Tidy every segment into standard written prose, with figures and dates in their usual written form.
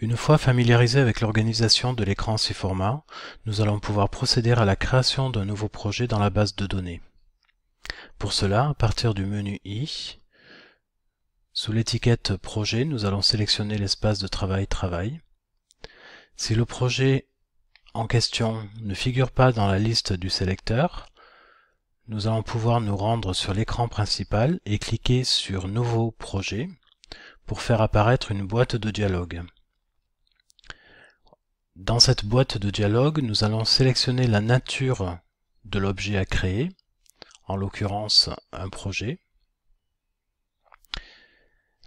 Une fois familiarisé avec l'organisation de l'écran C-Format, nous allons pouvoir procéder à la création d'un nouveau projet dans la base de données. Pour cela, à partir du menu I, sous l'étiquette Projet, nous allons sélectionner l'espace de Travail. Si le projet en question ne figure pas dans la liste du sélecteur, nous allons pouvoir nous rendre sur l'écran principal et cliquer sur Nouveau projet pour faire apparaître une boîte de dialogue. Dans cette boîte de dialogue, nous allons sélectionner la nature de l'objet à créer, en l'occurrence un projet.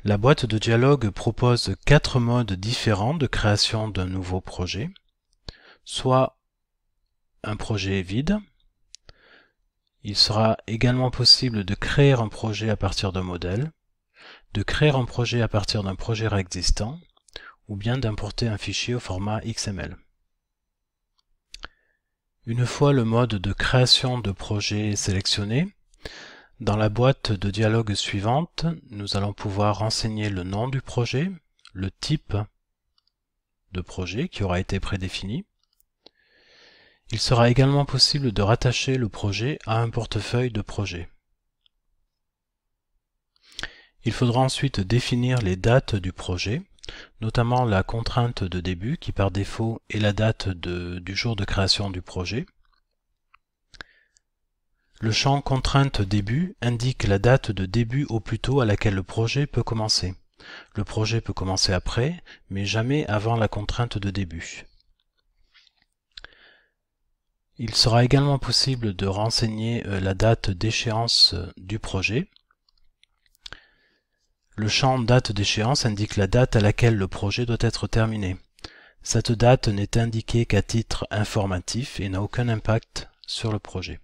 La boîte de dialogue propose 4 modes différents de création d'un nouveau projet, soit un projet vide. Il sera également possible de créer un projet à partir d'un modèle, de créer un projet à partir d'un projet existant, ou bien d'importer un fichier au format XML. Une fois le mode de création de projet sélectionné, dans la boîte de dialogue suivante, nous allons pouvoir renseigner le nom du projet, le type de projet qui aura été prédéfini. Il sera également possible de rattacher le projet à un portefeuille de projet. Il faudra ensuite définir les dates du projet, notamment la contrainte de début qui par défaut est la date du jour de création du projet. Le champ contrainte début indique la date de début au plus tôt à laquelle le projet peut commencer. Le projet peut commencer après, mais jamais avant la contrainte de début. Il sera également possible de renseigner la date d'échéance du projet. Le champ date d'échéance indique la date à laquelle le projet doit être terminé. Cette date n'est indiquée qu'à titre informatif et n'a aucun impact sur le projet.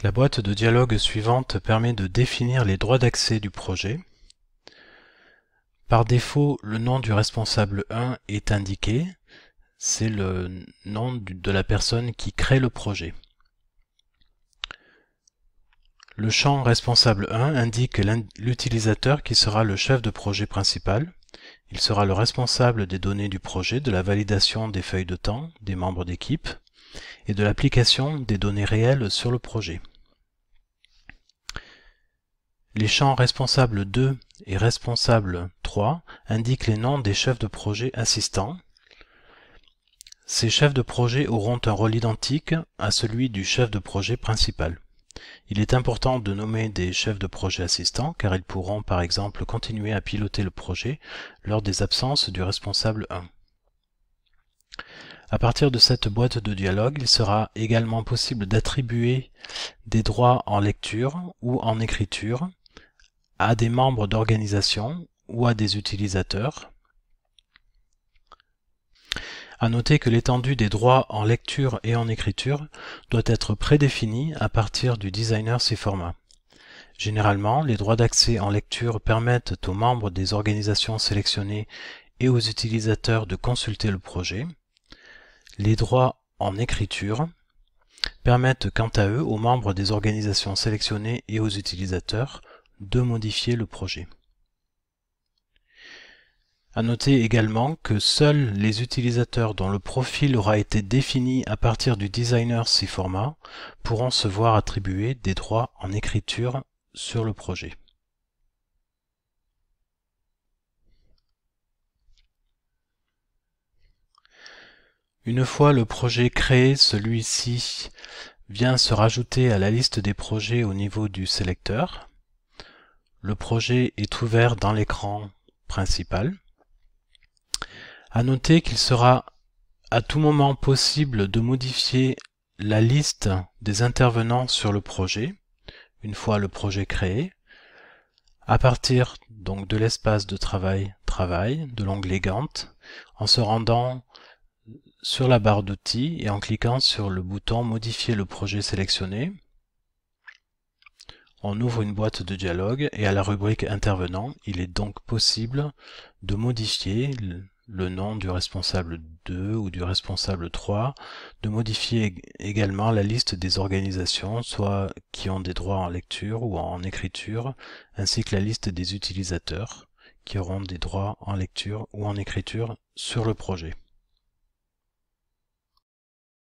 La boîte de dialogue suivante permet de définir les droits d'accès du projet. Par défaut, le nom du responsable 1 est indiqué. C'est le nom de la personne qui crée le projet. Le champ responsable 1 indique l'utilisateur qui sera le chef de projet principal. Il sera le responsable des données du projet, de la validation des feuilles de temps, des membres d'équipe et de l'application des données réelles sur le projet. Les champs responsable 2 et responsable 3 indiquent les noms des chefs de projet assistants. Ces chefs de projet auront un rôle identique à celui du chef de projet principal. Il est important de nommer des chefs de projet assistants car ils pourront par exemple continuer à piloter le projet lors des absences du responsable 1. À partir de cette boîte de dialogue, il sera également possible d'attribuer des droits en lecture ou en écriture à des membres d'organisation ou à des utilisateurs. À noter que l'étendue des droits en lecture et en écriture doit être prédéfinie à partir du designer C-Format. Généralement, les droits d'accès en lecture permettent aux membres des organisations sélectionnées et aux utilisateurs de consulter le projet. Les droits en écriture permettent quant à eux aux membres des organisations sélectionnées et aux utilisateurs de modifier le projet. À noter également que seuls les utilisateurs dont le profil aura été défini à partir du designer C-Format pourront se voir attribuer des droits en écriture sur le projet. Une fois le projet créé, celui-ci vient se rajouter à la liste des projets au niveau du sélecteur. Le projet est ouvert dans l'écran principal. À noter qu'il sera à tout moment possible de modifier la liste des intervenants sur le projet, une fois le projet créé, à partir donc de l'espace de travail, de l'onglet Gantt, en se rendant sur la barre d'outils et en cliquant sur le bouton Modifier le projet sélectionné. On ouvre une boîte de dialogue et à la rubrique Intervenants, il est donc possible de modifier le nom du responsable 2 ou du responsable 3, de modifier également la liste des organisations, soit qui ont des droits en lecture ou en écriture, ainsi que la liste des utilisateurs qui auront des droits en lecture ou en écriture sur le projet.